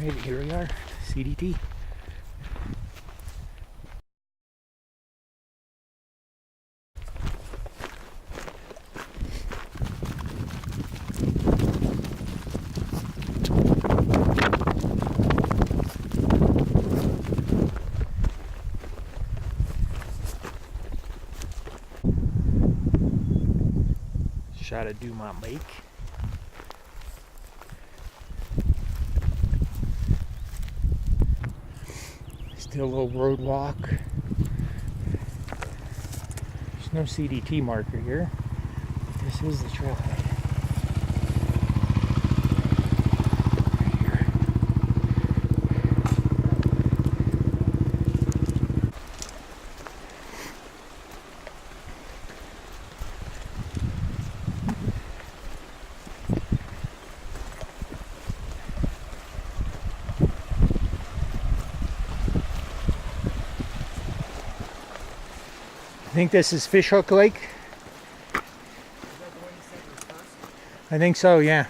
Alright, here we are, CDT. Shot of Dumont Lake. Still a little road walk. There's no CDT marker here. This is the trailhead. I think this is Fishhook Lake. Is that the one you said was first? I think so, yeah.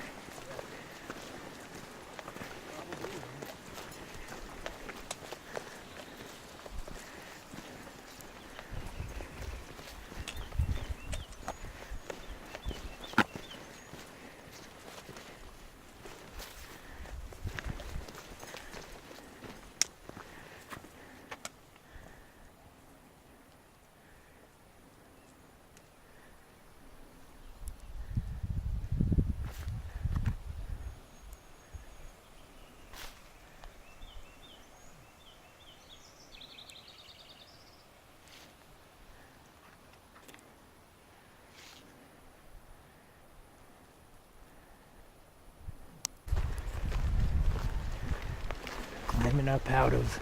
Climbing up out of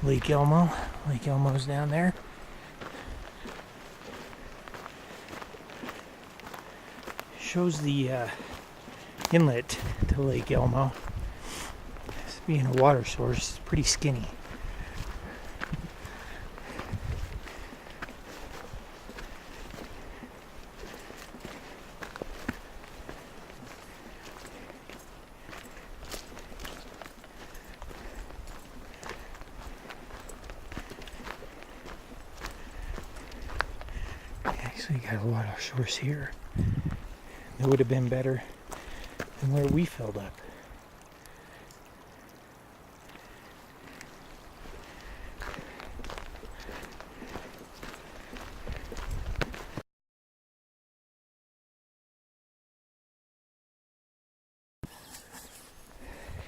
Lake Elmo. Lake Elmo's down there. Shows the inlet to Lake Elmo. This being a water source, it's pretty skinny. Actually got a water source here. It would have been better than where we filled up.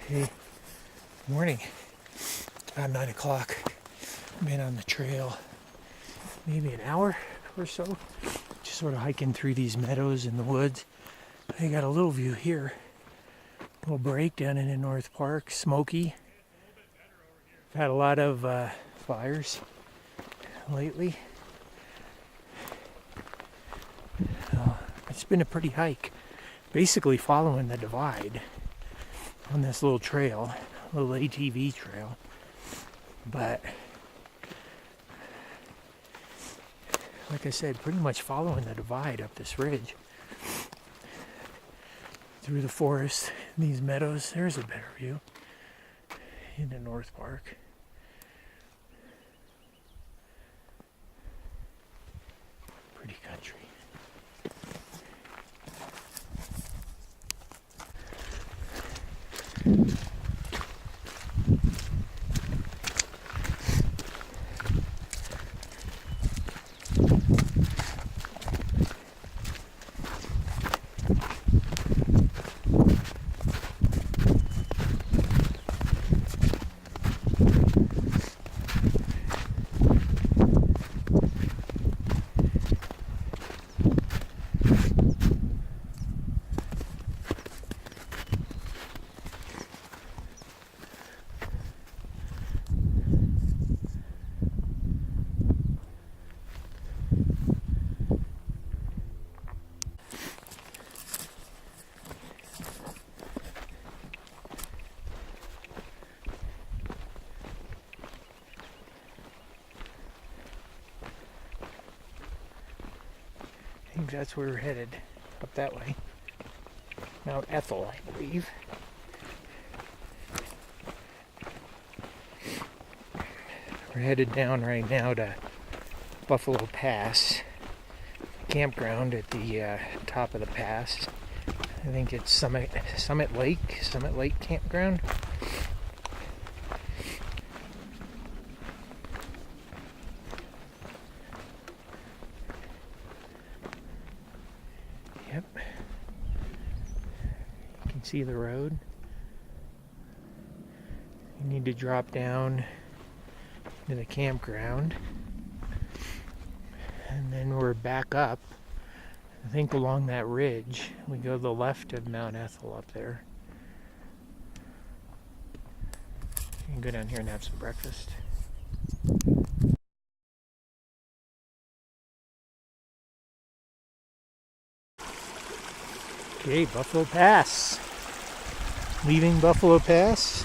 Hey, morning. About 9 o'clock. Been on the trail maybe an hour or so. Just sort of hiking through these meadows in the woods. I got a little view here. Little break down in North Park. Smoky. I've had a lot of fires lately. It's been a pretty hike. Basically following the divide on this little trail. Little ATV trail. But like I said, pretty much following the divide up this ridge. Through the forest, these meadows. There's a better view into North Park. Pretty country. I think that's where we're headed, up that way. Mount Ethel, I believe. We're headed down right now to Buffalo Pass Campground at the top of the pass. I think it's Summit Lake Campground. Yep. You can see the road. You need to drop down to the campground. And then we're back up. I think along that ridge. We go to the left of Mount Ethel up there. You can go down here and have some breakfast. Okay, Buffalo Pass. Leaving Buffalo Pass.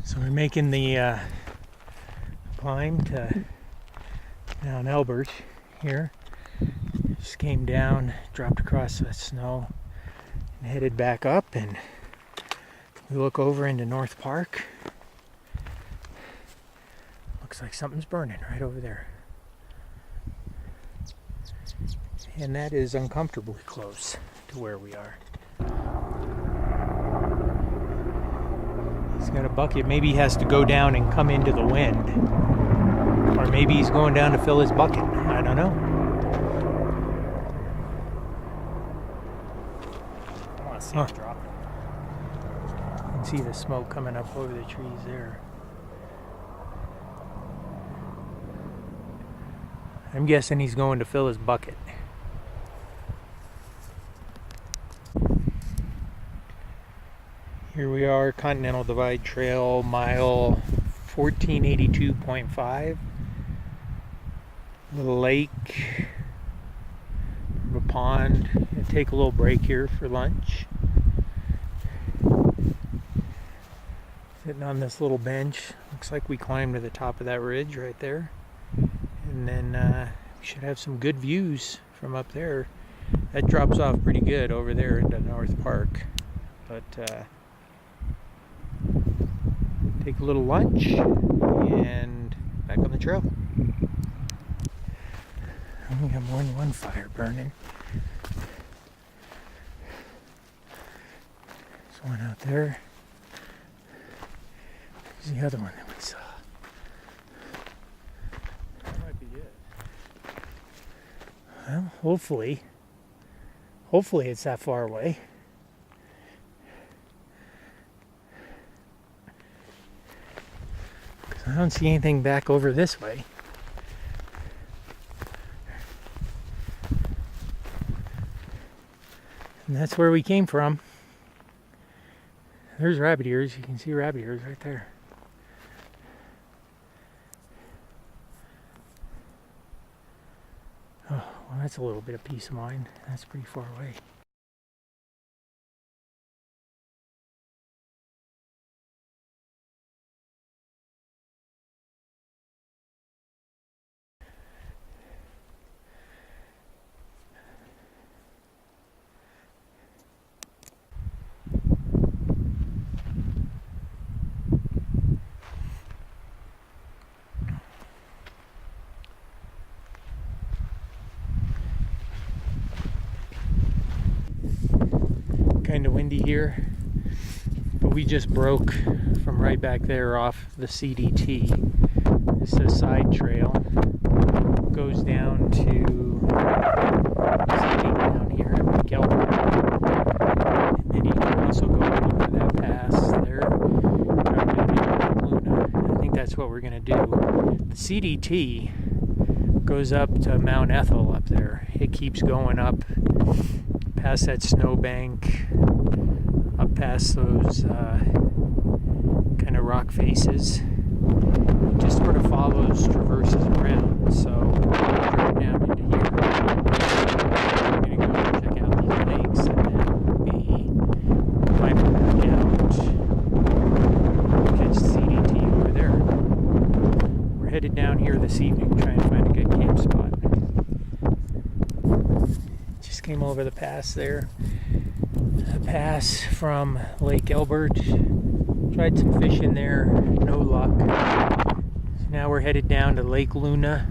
So we're making the climb to Mount Elbert here. Just came down, dropped across the snow, and headed back up, and we look over into North Park. Looks like something's burning right over there. And that is uncomfortably close to where we are. He's got a bucket. Maybe he has to go down and come into the wind. Or maybe he's going down to fill his bucket. I don't know. I want to see it drop. You can see the smoke coming up over the trees there. I'm guessing he's going to fill his bucket. Here we are, Continental Divide Trail, mile 1482.5. Little lake, a pond. Gonna take a little break here for lunch. Sitting on this little bench. Looks like we climbed to the top of that ridge right there. And then we should have some good views from up there. That drops off pretty good over there into North Park. But take a little lunch and back on the trail. We got more than one fire burning. There's one out there. There's the other one that we saw. That might be it. Well, hopefully it's that far away. I don't see anything back over this way. And that's where we came from. There's rabbit ears. You can see rabbit ears right there. Oh, well, that's a little bit of peace of mind. That's pretty far away. Kind of windy here, but we just broke from right back there off the CDT. This is a side trail, goes down to down here at McElbert, and then you can also go over that pass there, drop down into Luna. I think that's what we're gonna do. The CDT goes up to Mount Ethel up there. It keeps going up past that snowbank, up past those kind of rock faces. It just sort of follows, traverses around. So we'll drop down into here. this evening, trying to find a good camp spot. Just came over the pass there. A pass from Lake Elbert. Tried some fishing there, no luck. So now we're headed down to Lake Luna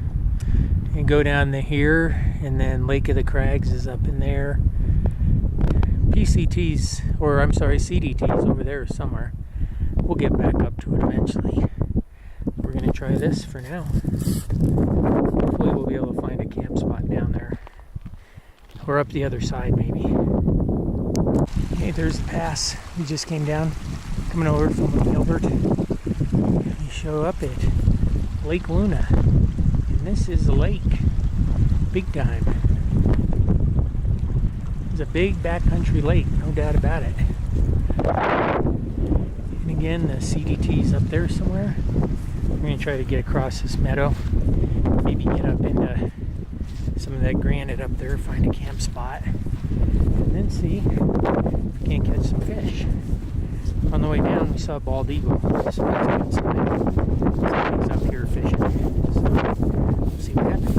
and go down to here, and then Lake of the Crags is up in there. CDT's over there somewhere. We'll get back up to it eventually. We're gonna try this for now. Hopefully we'll be able to find a camp spot down there. Or up the other side maybe. Okay, there's the pass. We just came down, coming over from Lake Elbert. We show up at Lake Luna. And this is the lake. Big time. It's a big backcountry lake, no doubt about it. And again, the CDT's up there somewhere. We're going to try to get across this meadow. Maybe get up into some of that granite up there, find a camp spot. And then see if we can't catch some fish. On the way down, we saw a bald eagle. So that's a good sign. Somebody's up here fishing. So we'll see what happens.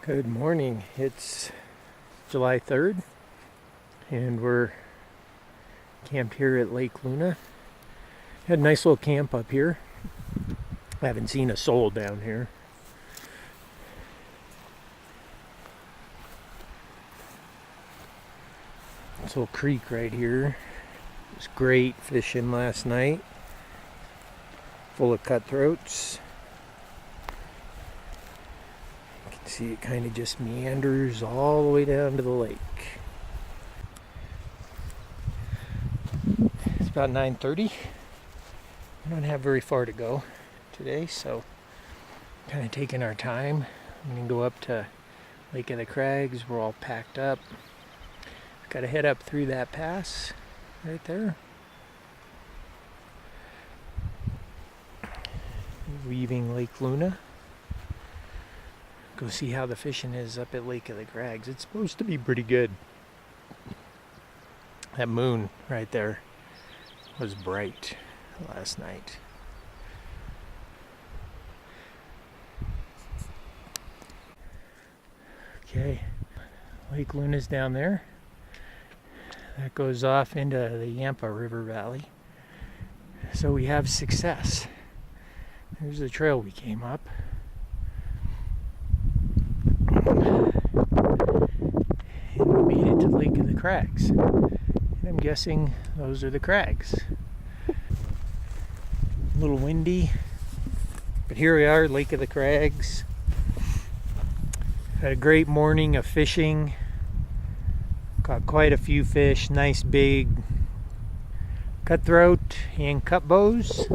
Good morning. It's July 3rd and we're camped here at Lake Luna. Had a nice little camp up here. I haven't seen a soul down here. This little creek right here. It was great fishing last night. Full of cutthroats. See, it kind of just meanders all the way down to the lake. It's about 9:30. We don't have very far to go today, so kind of taking our time. I'm going to go up to Lake of the Crags. We're all packed up. Got to head up through that pass right there. Leaving Lake Luna. Go see how the fishing is up at Lake of the Crags. It's supposed to be pretty good. That moon right there was bright last night. Okay, Lake Luna's down there. That goes off into the Yampa River Valley. So we have success. There's the trail we came up. And we made it to Lake of the Crags. And I'm guessing those are the crags. A little windy, but here we are, Lake of the Crags. Had a great morning of fishing. Caught quite a few fish, nice big cutthroat and cutbows.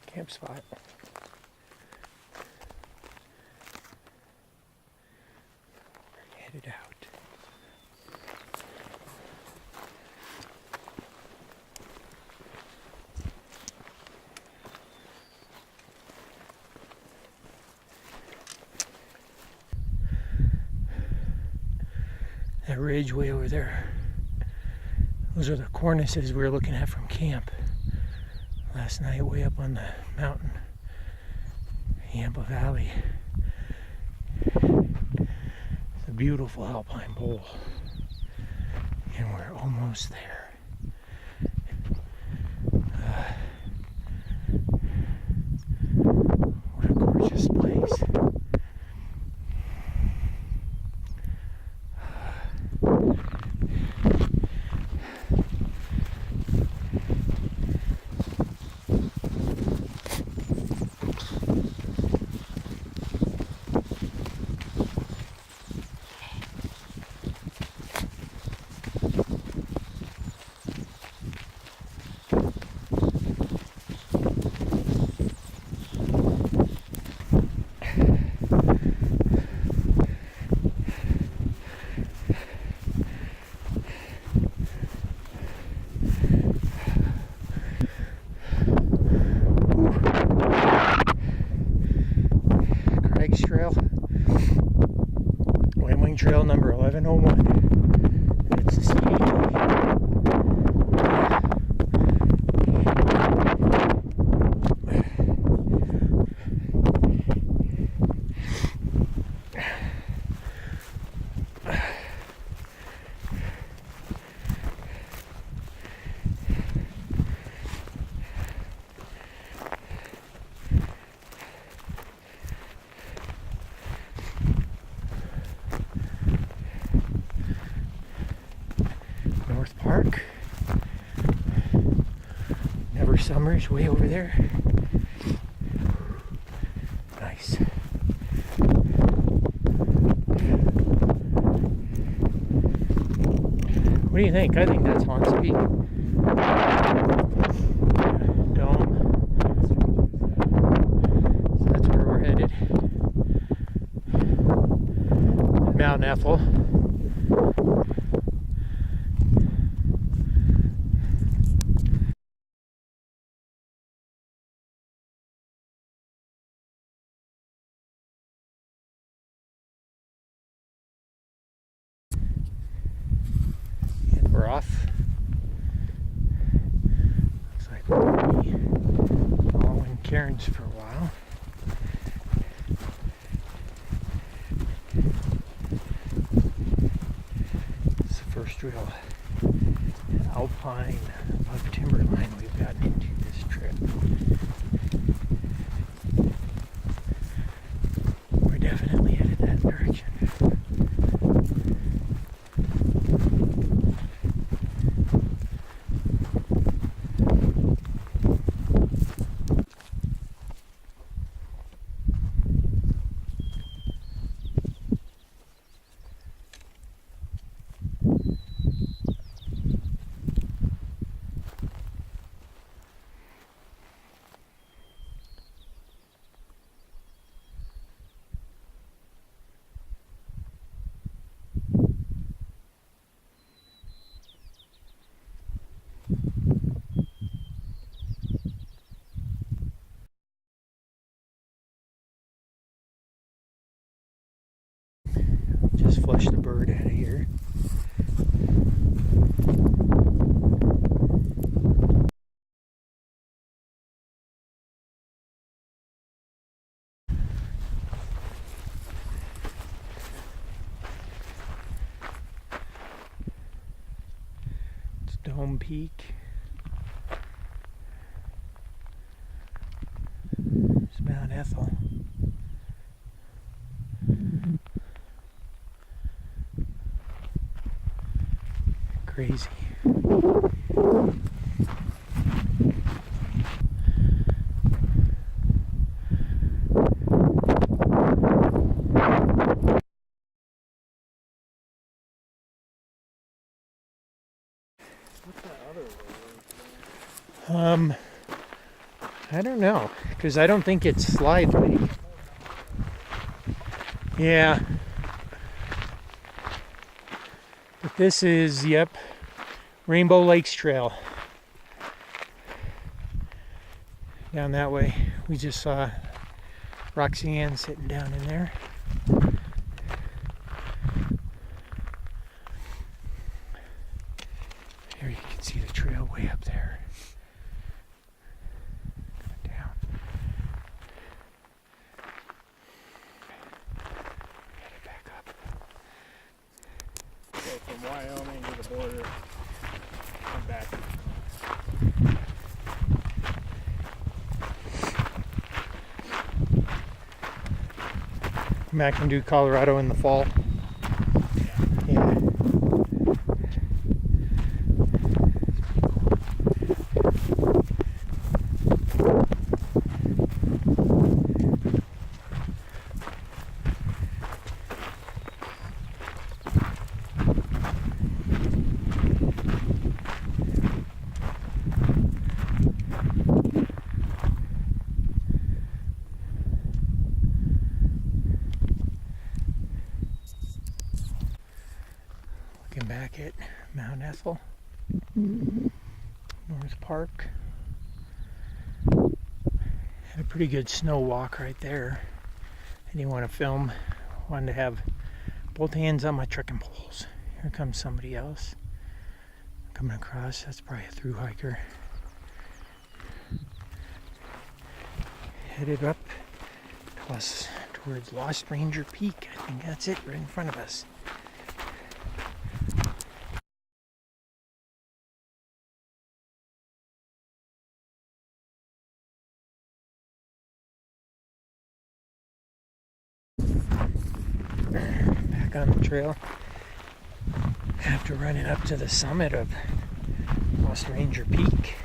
Camp spot. Headed out. That ridge way over there. Those are the cornices we were looking at from camp last night, way up on the mountain, Yampa Valley. It's a beautiful alpine bowl, and we're almost there. What a gorgeous place. Trail, White Wing Trail number 1101. It's the North Park. Never Summers way over there. Nice. What do you think? I think that's Hans Peak. Dome. So that's where we're headed. Mount Ethel. We're off. Looks like we're going to be following Cairns for a while. It's the first real alpine above timberline we've gotten into this trip. We're definitely headed that direction. Just flush the bird out of here. It's Dome Peak. It's Mount Ethel. Crazy. What's that other road? I don't know, because I don't think it's slidely. Yeah. But this is, yep, Rainbow Lakes Trail. Down that way. We just saw Roxanne sitting down in there. way up there. Down. Headed back up. So from Wyoming to the border, come back. Come back and do Colorado in the fall. Yeah. Looking back at Mount Ethel, North Park. Had a pretty good snow walk right there. I didn't want to film. Wanted to have both hands on my trekking poles. Here comes somebody else coming across. That's probably a through hiker. Headed up towards Lost Ranger Peak. I think that's it, right in front of us. Back on the trail after running up to the summit of Lost Ranger Peak.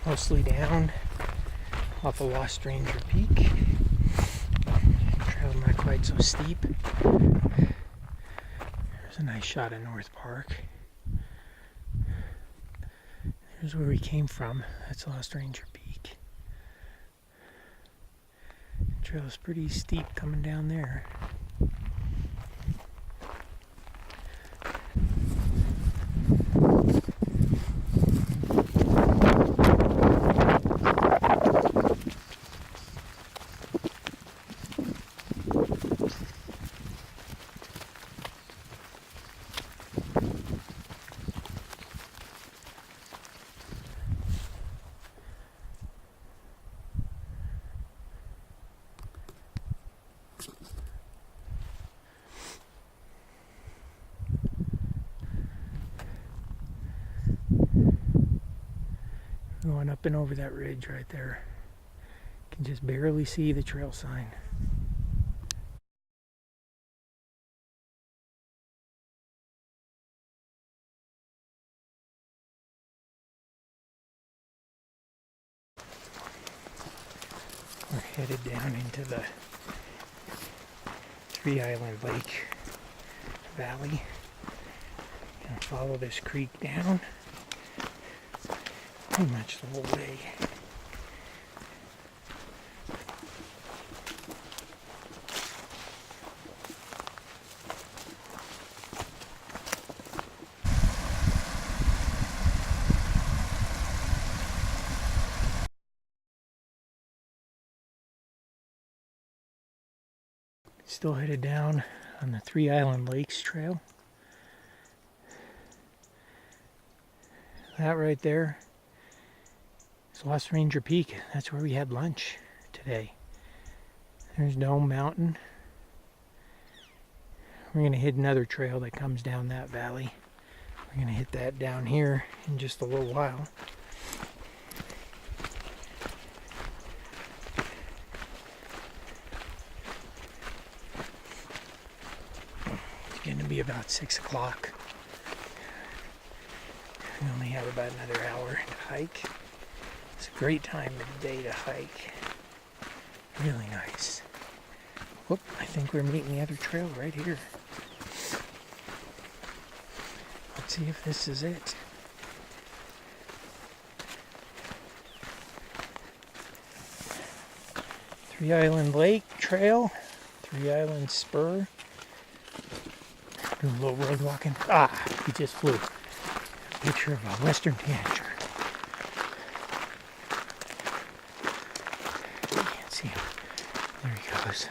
Mostly down off of Lost Ranger Peak. Trail not quite so steep. There's a nice shot of North Park. Here's where we came from. That's Lost Ranger Peak. The trail is pretty steep coming down there. Going up and over that ridge right there. Can just barely see the trail sign. We're headed down into the Three Island Lake Valley. Gonna follow this creek down pretty much the whole way. Still headed down on the Three Island Lakes Trail. That right there is Lost Ranger Peak. That's where we had lunch today. There's Dome Mountain. We're going to hit another trail that comes down that valley. We're going to hit that down here in just a little while. It's going to be about 6 o'clock. We only have about another hour to hike. It's a great time of the day to hike. Really nice. Whoop, I think we're meeting the other trail right here. Let's see if this is it. Three Island Lake Trail, Three Island Spur. Doing a little road walking. Ah, he just flew. A picture of a western tanager. You can't see him. There he goes.